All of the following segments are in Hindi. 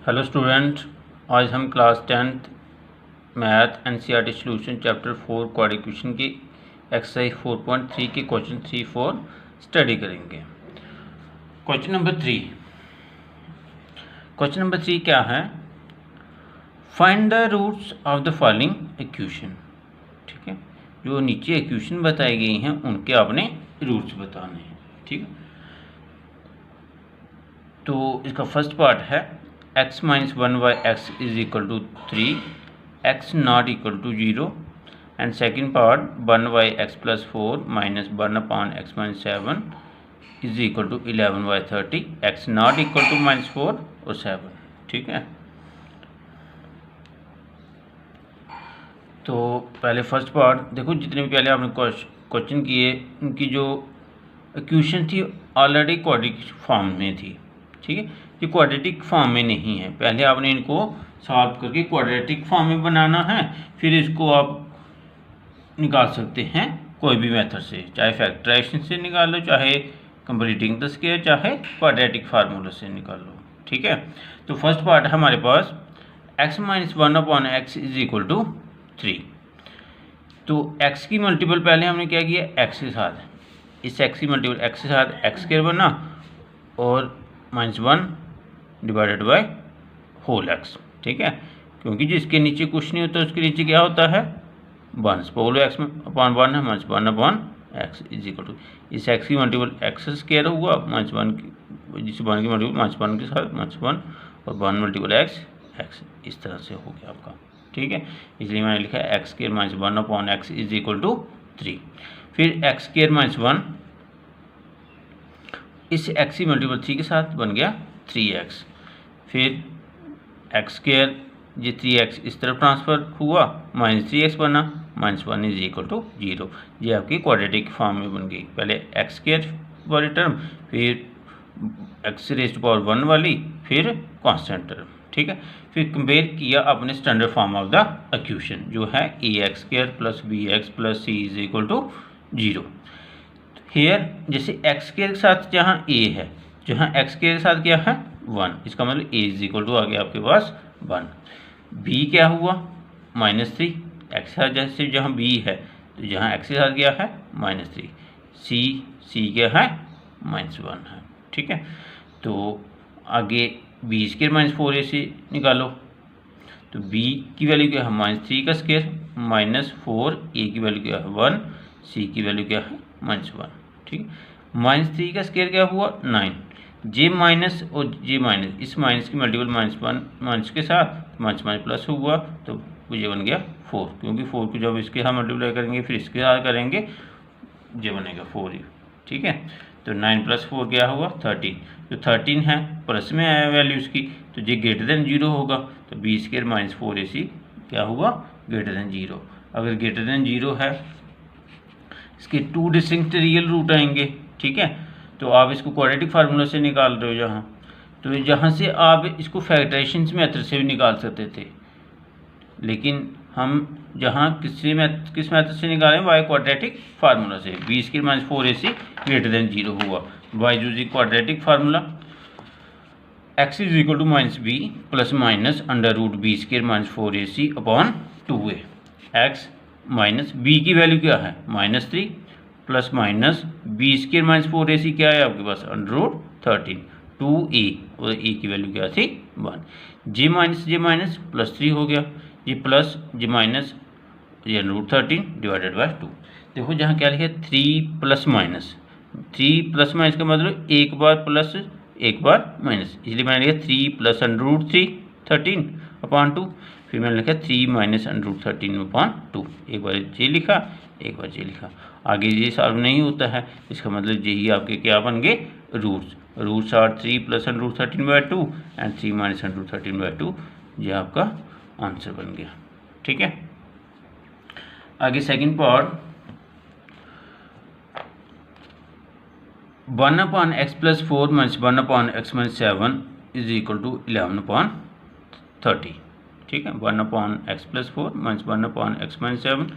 हेलो स्टूडेंट, आज हम class 10th math NCERT solution chapter 4 quadratic equation की एक्सरसाइज 4.3 के क्वेश्चन 3-4 स्टडी करेंगे। क्वेश्चन नंबर 3 क्या है? Find the roots of the following equation. ठीक है, जो नीचे इक्वेशन बताई गई हैं उनके आपने रूट्स बताने हैं। ठीक है, तो इसका फर्स्ट पार्ट है x minus 1/x is equal to 3, x not equal to 0, and second part 1/x plus 4 minus 1/x minus 7 is equal to 11/30, x not equal to -4 और 7। ठीक है, तो पहले फर्स्ट पार्ट देखो, जितने भी पहले आपने क्वेश्चन किए उनकी जो इक्वेशन थी ऑलरेडी क्वाड्रेटिक फॉर्म में थी। ठीक है, ये क्वाड्रेटिक फॉर्म में नहीं है। पहले आपने इनको सॉल्व करके क्वाड्रेटिक फॉर्म में बनाना है, फिर इसको आप निकाल सकते हैं कोई भी मेथड से, चाहे फैक्टराइजेशन से निकाल लो, चाहे कंप्लीटिंग द स्क्वायर, चाहे क्वाड्रेटिक फार्मूला से निकाल लो। ठीक है, तो फर्स्ट पार्ट है हमारे पास x minus 1/x is equal to 3। तो x की मल्टीपल पहले हमने क्या किया, x के साथ, इस x की मल्टीपल x के साथ x स्क्वायर बना और -1 डिवाइडेड बाय होल x। ठीक है, क्योंकि जिसके नीचे कुछ नहीं होता उसके नीचे क्या होता है 1, पोलो x में अपॉन 1 है, -1/x इज इक्वल टू इस x की मल्टीपल x स्क्वायर हुआ, -1 की जिस 1 की मल्टीपल -1 के साथ -1 और 1 मल्टीपल x इस तरह से हो गया आपका। ठीक है, इसलिए मैंने लिखा है x square minus 1/x is equal to 3। फिर x स्क्वायर माइनस 1 इस x की मल्टीपल 3 के साथ बन गया 3x। फिर x स्क्वायर ये 3x इस तरफ ट्रांसफ़र हुआ, -3x बना, -1 इज इक्वल टू 0। ये आपकी क्वाड्रेटिक फॉर्म में बन गई। पहले x स्क्वायर वाली टर्म, फिर x रेज़ टू पावर 1 वाली, फिर कांस्टेंट टर्म। ठीक है, फिर कंपेयर किया अपने standard form of the equation जो है ax square plus bx plus c is equal to 0। Here जैसे x स्क्वायर के साथ जहाँ a है, जहाँ x स्क्वायर के साथ क्या है 1, इसका मतलब a इज इक्वल टू आ गया आपके पास 1। b क्या हुआ -3, x के साथ जैसे जहाँ b है तो जहाँ x के साथ क्या है -3, c क्या है -1 है। ठीक है, तो आगे b स्क्वायर माइनस 4ac निकालो, तो b की वैल्यू क्या है -3 का स्क्वायर माइनस 4, a की वैल्यू क्या है 1, c की वैल्यू क्या है -1। ठीक है, -3 का स्क्वायर क्या हुआ 9, j माइनस और j माइनस, इस माइनस की मल्टीपल -1 माइनस के साथ माइनस प्लस हुआ तो ये बन गया 4, क्योंकि 4 को जब इसके साथ मल्टीप्लाई करेंगे फिर इसके साथ करेंगे ये बनेगा 4 ही। ठीक है, तो 9 + 4 क्या हुआ 13, तो 13 है प्लस में आया वैल्यू इसकी, तो ये ग्रेटर देन 0 होगा, तो b स्क्वायर माइनस 4ac क्या हुआ ग्रेटर देन 0। अगर ग्रेटर देन 0 है, इसके 2 डिस्टिंक्ट रियल रूट आएंगे। ठीक है, तो आप इसको क्वाड्रेटिक फार्मूला से निकाल रहे हो जहाँ, तो जहाँ से आप इसको फैक्टराइजेशन मेथड से भी निकाल सकते थे, लेकिन हम जहाँ किस मेथड से निकालें बाय क्वाड्रेटिक फार्मूला से। b square minus 4ac greater than 0 हुआ by using quadratic formula. x is equal to -b plus minus under root b square minus 4ac upon 2a। x minus b की वैल्यू क्या है -3 plus minus b square minus 4ac क्या है आपके पास अंडर रूट 13, 2a और a की वैल्यू क्या थी 1, j माइनस प्लस 3 हो गया, ये प्लस ये माइनस ये रूट 13 डिवाइडेड बाय 2। देखो जहाँ क्या लिखा है 3 प्लस माइनस, 3 प्लस माइनस का मतलब एक बार प्लस एक बार माइनस, इसलिए मैंने लिखा 3 प्लस अंडर 13 अपॉन 2, फिर मैंने लिखा 3 माइनस अंडर 13 अपॉन 2। एक बार ये लिखा, एक बार ये लिखा, आगे ये सॉल्व नहीं होता है, इसका मतलब यही आपके क्या बन गए roots are 3 plus under 13/2 and 3 minus under 13/2। ये आपका आंसर बन गया। ठीक है, आगे second part 1/x plus 4 minus 1/x minus 7 is equal to 11/30। ठीक है, 1/x plus 4 minus 1/x minus 7।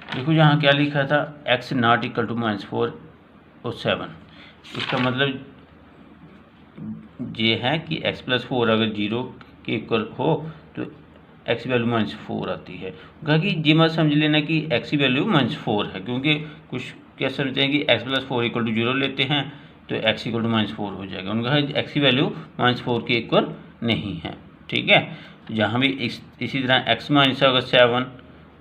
देखो यहाँ क्या लिखा था x नॉट इक्वल टू -4 और 7, इसका मतलब ये है कि x+4 अगर 0 के इक्वल हो तो x की वैल्यू -4 आती है। कहा कि ये मत समझ लेना कि x की वैल्यू -4 है, क्योंकि कुछ क्या समझते हैं कि x+4 = 0 लेते हैं तो x = -4 हो जाएगा। उनका है x की वैल्यू -4 के इक्वल नहीं है। ठीक है, तो यहाँ भी इसी तरह x - अगर 7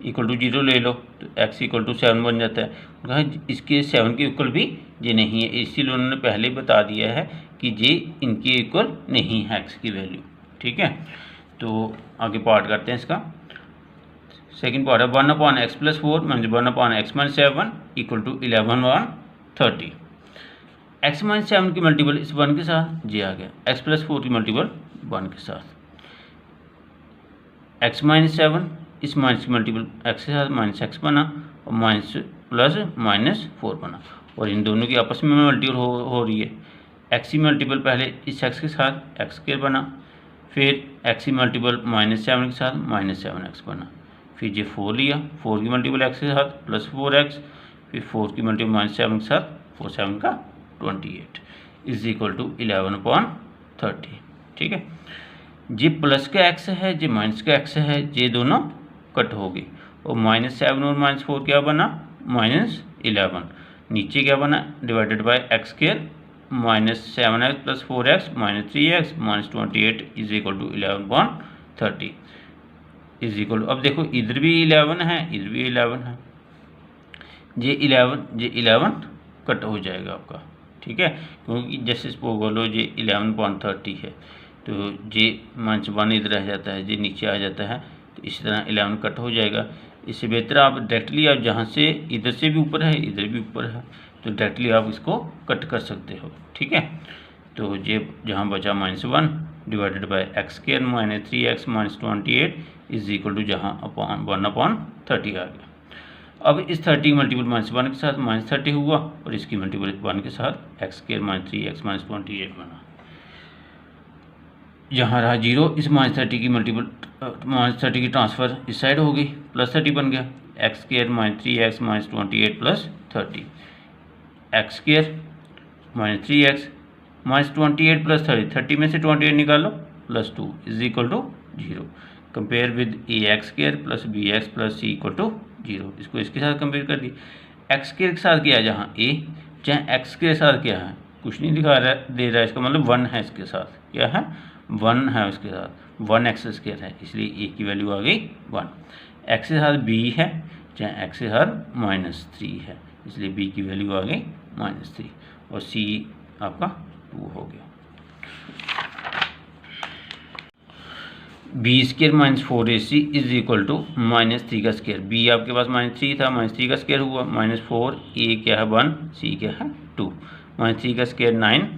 = 0 ले लो तो x = 7 बन जाता है। उनका इसके 7 के इक्वल भी ये नहीं है, इसीलिए उन्होंने पहले बता दिया है कि ये इनके इक्वल नहीं है x की वैल्यू। ठीक है, तो आगे पार्ट करते हैं इसका। सेकंड पार्ट है 1/x+4 - 1/x - 7 = 11/30। x - 7 की मल्टीपल इस 1 के साथ ये आ गया, x+4 की मल्टीपल 1 के साथ, x - 7 इस माइनस की मल्टीपल x के साथ -x बना और -+-4 बना, और इन दोनों की आपस में मल्टीपल हो रही है। x की मल्टीपल पहले इस x के साथ x² बना, फिर x की मल्टीपल -7 के साथ -7x बना, फिर ये 4 लिया, 4 की मल्टीपल x के साथ +4x, फिर 4 की मल्टीपल -7 के साथ 4 7 का 28 = 11/30। ठीक है, ये प्लस का x है, ये माइनस का x है, ये दोनों कट हो गई और -7 और -4 क्या बना, -11। नीचे क्या बना, divided by x², -7x + 4x -3x -28 = 11/30 अब देखो इधर भी 11 है, इधर भी 11 है, ये 11 कट हो जाएगा आपका। ठीक है, क्योंकि जैसे बोलो ये 11/30 है तो ये -1 इधर रह जाता है, ये नीचे आ जाता है, तो इसी तरह 11 कट हो जाएगा। इससे बेहतर आप डायरेक्टली आप जहाँ से इधर से भी ऊपर है इधर भी ऊपर है तो डायरेक्टली आप इसको कट कर सकते हो। ठीक है, तो ये जहाँ बचा -1 डिवाइडेड बाय x² -3x -28 = जहाँ 1/30 आ गया। अब इस 30 की मल्टीपल -1 के साथ -30 हुआ और इसकी मल्टीपल 1 के साथ x² -3x -28 बना। यहाँ रहा 0, इस -30 की मल्टीपल -30 की ट्रांसफ़र इस साइड हो गई, +30 बन गया, x² -3x -28 + 30, x² -3x -28 + 30, 30 में से 28 निकालो +2 = 0। Compare with ax² + bx + c = 0। इसको इसके साथ कंपेयर कर दी, x² के साथ क्या है, जहाँ a, जहाँ x के साथ क्या है, कुछ नहीं दिखा रहा दे रहा है, इसका मतलब 1 है, इसके साथ क्या है, 1 है, उसके साथ 1x² है, इसलिए a की वैल्यू आ गई 1। x के साथ b है, जहाँ x के साथ -3 है, इसलिए b की वैल्यू आ गई -3 और c आपका 2 हो गया। b² - 4ac = -3 का स्क्वायर, b आपके पास -3 था, -3 का स्क्वायर हुआ, -4, a क्या है 1, c क्या है 2, -3 का स्क्वायर 9,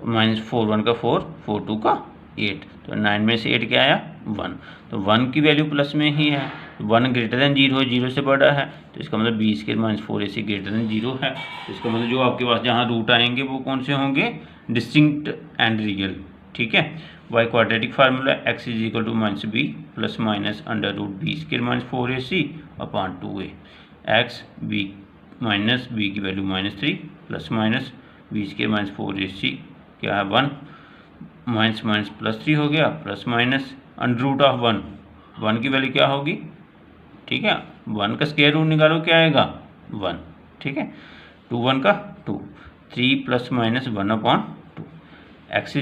-4 1 का 4, 4 2 का 8, तो 9 में से 8 क्या आया 1, तो 1 की वैल्यू प्लस में ही है, 1 > 0, 0 से बड़ा है, तो इसका मतलब b² - 4ac > 0 है, तो इसका मतलब जो आपके पास जहाँ रूट आएंगे वो कौन से होंगे, डिस्टिंक्ट एंड रियल। ठीक है, y quadratic formula x = -b + √b² - 4ac / 2a, x b b की वैल्यू -3 ± b² - 4ac क्या है 1, +3 हो गया, ±√1, 1 की वैल्यू क्या होगी, ठीक है, 1 का स्क्वायर रूट निकालो क्या आएगा 1। ठीक है, 2 1 का 2, 3 ± 1/2, x =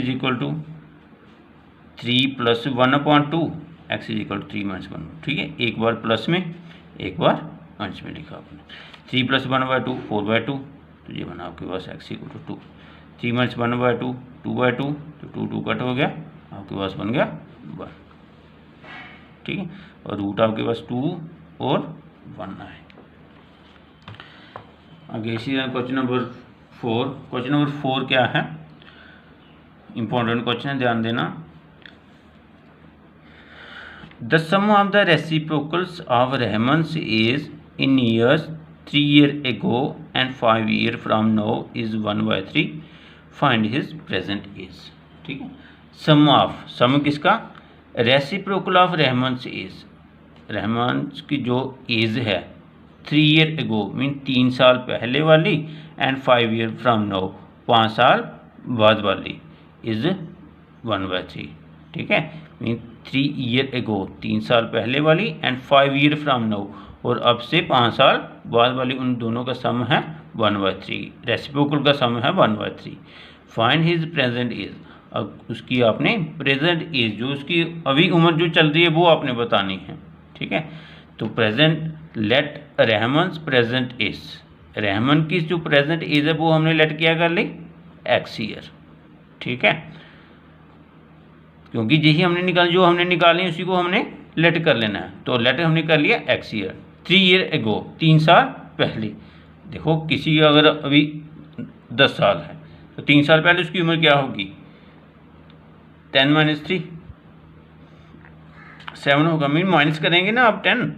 3 + 1/2, x = 3 - 1। ठीक है, एक बार प्लस में एक बार माइनस में लिखा आपने, 3 + 1/2 4/2, तो ये बना आपके पास x = 2, 3 - 1/2 2/2, तो 2 2 कट हो गया, आपके पास बन गया 1। ठीक है, और रूट आपके पास 2 और 1 आए। आगे इसी तरह क्वेश्चन नंबर 4, क्वेश्चन नंबर 4 क्या है, इंपॉर्टेंट क्वेश्चन है, ध्यान देना। The sum of the reciprocals of Rahman's age in years 3 years ago and 5 years from now is 1/3. Find his present age। ठीक है, सम ऑफ, सम किसका, रेसिप्रोकल ऑफ रहमान्स एज, रहमान्स की जो एज है 3 years ago मीन 3 साल पहले वाली, एंड 5 years फ्रॉम नाउ 5 साल बाद वाली, इज़ 1/3, ठीक है। मीन 3 ईयर एगो, 3 साल पहले वाली, एंड 5 ईयर फ्राम नाउ, और अब से 5 साल बाद वाली, उन दोनों का सम है 1/3। रेसिप्रोकल का सम है 1/3। फाइंड हिज प्रेजेंट एज, अब उसकी आपने प्रेजेंट एज, जो उसकी अभी उम्र जो चल रही है वो आपने बतानी है, ठीक है। तो present, let Rahman's present age, Rahman की जो प्रेजेंट एज है वो हमने लेट क्या कर ली, x ईयर, ठीक है। क्योंकि यही हमने निकाल, जो हमने निकाले उसी को हमने लेट कर लेना है, तो लेट हमने कर लिया x ईयर। 3 ईयर एगो, 3 साल पहले। देखो किसी अगर अभी 10 साल है तो 3 साल पहले उसकी उम्र क्या होगी, 10 - 3 7 होगा। मीन माइनस करेंगे ना आप 10,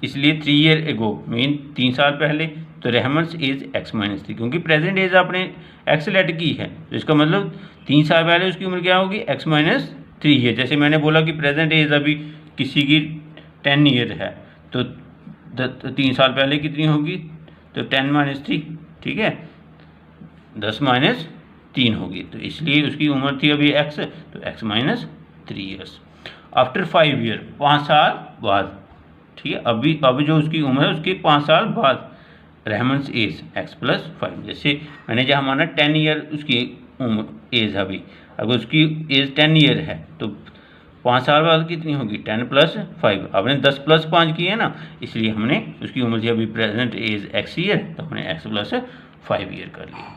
इसलिए 3 ईयर एगो मीन 3 साल पहले। तो रहमन्स एज x - 3, क्योंकि प्रेजेंट एज आपने x लेट की है, तो इसका मतलब 3 साल पहले उसकी उम्र क्या होगी, x - 3 है। जैसे मैंने बोला कि प्रेजेंट एज अभी किसी की 10 ईयर है, तो 3 साल पहले कितनी होगी, तो 10 - 3, ठीक है, 10 - 3 होगी। तो इसलिए उसकी उम्र थी अभी x, तो x - 3 ईयर्स। आफ्टर 5 ईयर, 5 साल बाद, ठीक है। अभी जो उसकी उम्र है उसके 5 साल बाद, रहमन्स एज x + 5। जैसे मैंने जहाँ माना 10 ईयर उसकी उम्र एज है अभी, अगर उसकी एज 10 ईयर है तो 5 साल बाद कितनी होगी, 10 + 5। आपने 10 + 5 की है ना, इसलिए हमने उसकी उम्र थी अभी प्रेजेंट एज x ईयर, तो हमने x + 5 ईयर कर लिया।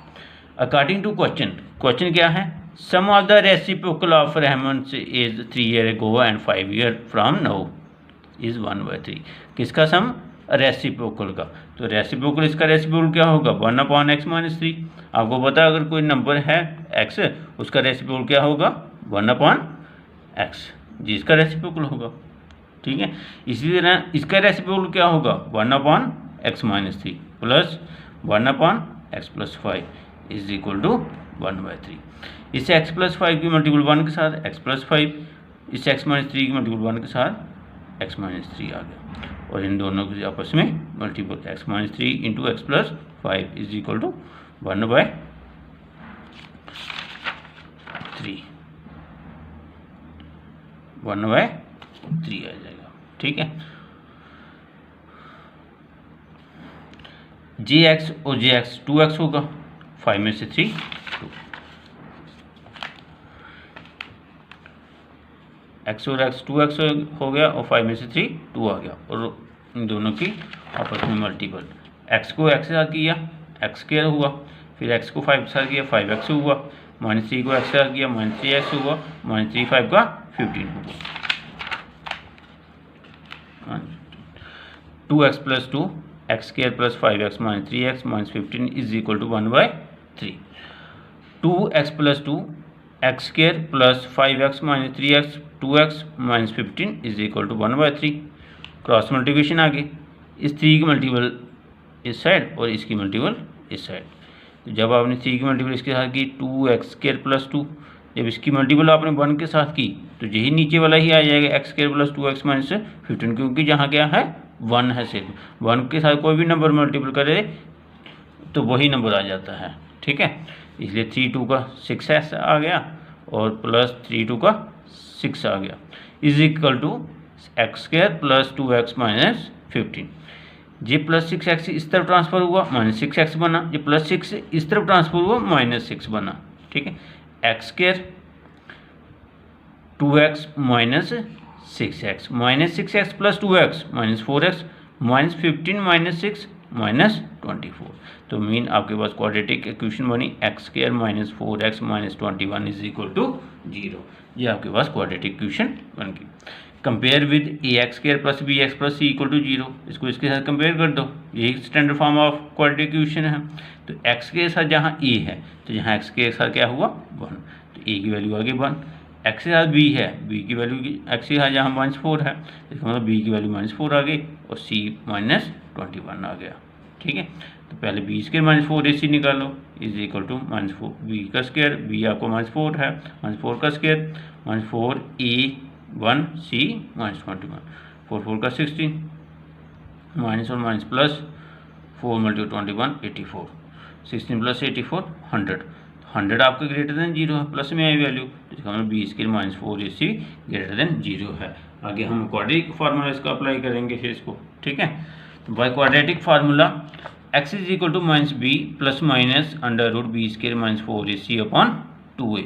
अकॉर्डिंग टू क्वेश्चन, क्वेश्चन क्या है, sum of the reciprocal of Rahman's age 3 year ago and 5 year from now is 1/3। किसका सम, रेसिप्रोकल का। तो रेसिप्रोकल, इसका रेसिप्रोकल क्या होगा, 1/x - 3। आपको पता है अगर कोई नंबर है x, उसका रेसिप्रोकल क्या होगा, 1/x, जिसका रेसिप्रोकल होगा, ठीक है। इसी तरह इसका रेसिप्रोकल क्या होगा, 1/x - 3 plus 1/x + 5 is equal to 1/3। इसे x + 5 की मल्टीपल 1 के साथ x + 5, इस x - 3 की मल्टीपल 1 के साथ x - 3 आ गया, और इन दोनों के आपस में multiple x - 3 × x + 5 is equal to 1/3, 1/3 आ जाएगा, ठीक है। jx और jx 2x होगा, 5 में से 3 2, x और x 2x हो गया, और 5 में से 3 2 आ गया, और इन दोनों की आपस में मल्टीपल, x को x के साथ किया x² हुआ, फिर x को 5 के साथ किया 5x हुआ, -3 को x के साथ किया -3x हुआ, -3 5 का 15 हुआ। 2x + 2 x² + 5x - 3x - 15 is equal to 1/3। 2x + 2 x² + 5x - 3x 2x - 15 is equal to 1/3। Cross multiplication आ गई, इस 3 की मल्टीपल इस साइड और इसकी मल्टीपल इस साइड। तो जब आपने 3 की मल्टीपल इसके साथ की 2x² + 2, जब इसकी मल्टीपल आपने 1 के साथ की तो यही नीचे वाला ही आ जाएगा, x² + 2x - 15, क्योंकि जहाँ क्या है 1 है, सिर्फ 1 के साथ कोई भी नंबर मल्टीपल करे तो वही नंबर आ जाता है, ठीक है। इसलिए 3 2 का 6x आ गया, और प्लस 3 2 का 6 आ गया, is equal to x² + 2x - 15। ये +6x इस तरफ ट्रांसफर हुआ, -6x बना, ये +6 इस तरफ ट्रांसफर हुआ, -6 बना, ठीक है। x² 2x - 6x, -6x + 2x -4x, -15 - 6 -24। तो मीन आपके पास क्वाड्रेटिक इक्वेशन बनी x² - 4x - 21 is equal to 0। ये आपके पास क्वाड्रेटिक इक्वेशन बन गई। Compare with ax² + bx + c = 0, इसको इसके साथ कंपेयर कर दो, यही standard form of quadratic equation है। तो x के साथ जहाँ a है तो यहाँ x के साथ क्या हुआ 1, तो a की वैल्यू आ गई 1। x के साथ b है, b की वैल्यू x के साथ जहाँ -4 है, इसका मतलब b की वैल्यू -4 आ गई, और c -21 आ गया, ठीक है। तो पहले b² - 4ac निकालो, is equal to -4 b², b आपको -4 है, -4 का स्क्वायर -4a 1 c -21, 4 4 का 16, माइनस और माइनस प्लस 4 × 21 84, 16 + 84 100, 100 आपका ग्रेटर देन 0 है, प्लस में आई वैल्यू, तो इसका मतलब B square minus 4ac greater than 0 है। आगे हम क्वाड्रेटिक फार्मूला इसका अप्लाई करेंगे फिर इसको, ठीक है। तो by quadratic formula x is equal to minus B plus minus under root B square minus 4ac upon 2a।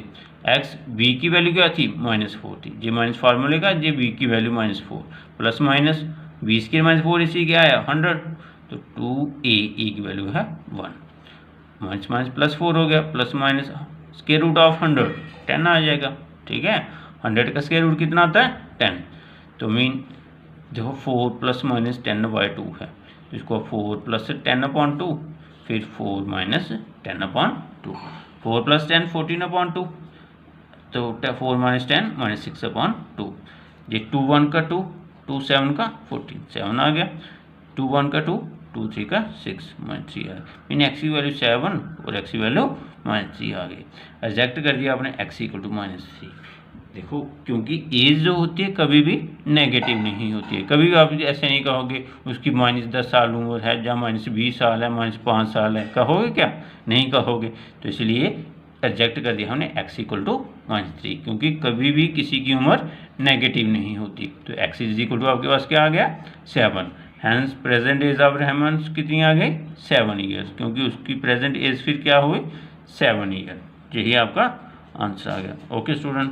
X B की वैल्यू क्या थी, -4 थी, ये माइनस फार्मूले का, ये बी की value -4 plus minus B square minus 4ac क्या है 100, तो 2a की वैल्यू है 1, माइनस माइनस प्लस 4 हो गया, plus minus square root of 100 10 आ जाएगा, ठीक है। 100 का स्क्वायर रूट कितना आता है 10, तो मीन देखो 4 प्लस माइनस 10/2 है, तो इसको 4 प्लस 10/2, फिर 4 माइनस 10/2, 4 प्लस 10 14/2, तो 4 माइनस 10 माइनस 6/2, ये 2 1 का 2, 2 7 का 14, 7 आ गया, 2 1 का 2, 2 3 का 6 माइनस 3 आ गया, मीन एक्स की वैल्यू 7 और एक्स की वैल्यू -3 आ गई। रिजेक्ट कर दिया आपने एक्स इक्वल टू -3। देखो क्योंकि एज जो होती है कभी भी नेगेटिव नहीं होती है, कभी भी आप ऐसे नहीं कहोगे उसकी -10 साल उम्र है या -20 साल है, -5 साल है, कहोगे क्या, नहीं कहोगे। तो इसलिए रिजेक्ट कर दिया हमने x इक्वल टू -3, क्योंकि कभी भी किसी की उम्र नेगेटिव नहीं होती। तो x इज इक्वल टू आपके पास क्या आ गया 7, hence present age of Rahman कितनी आ गई 7 ईयर्स, क्योंकि उसकी प्रेजेंट एज फिर क्या हुई 7 ईयर, यही आपका आंसर आ गया। Okay student.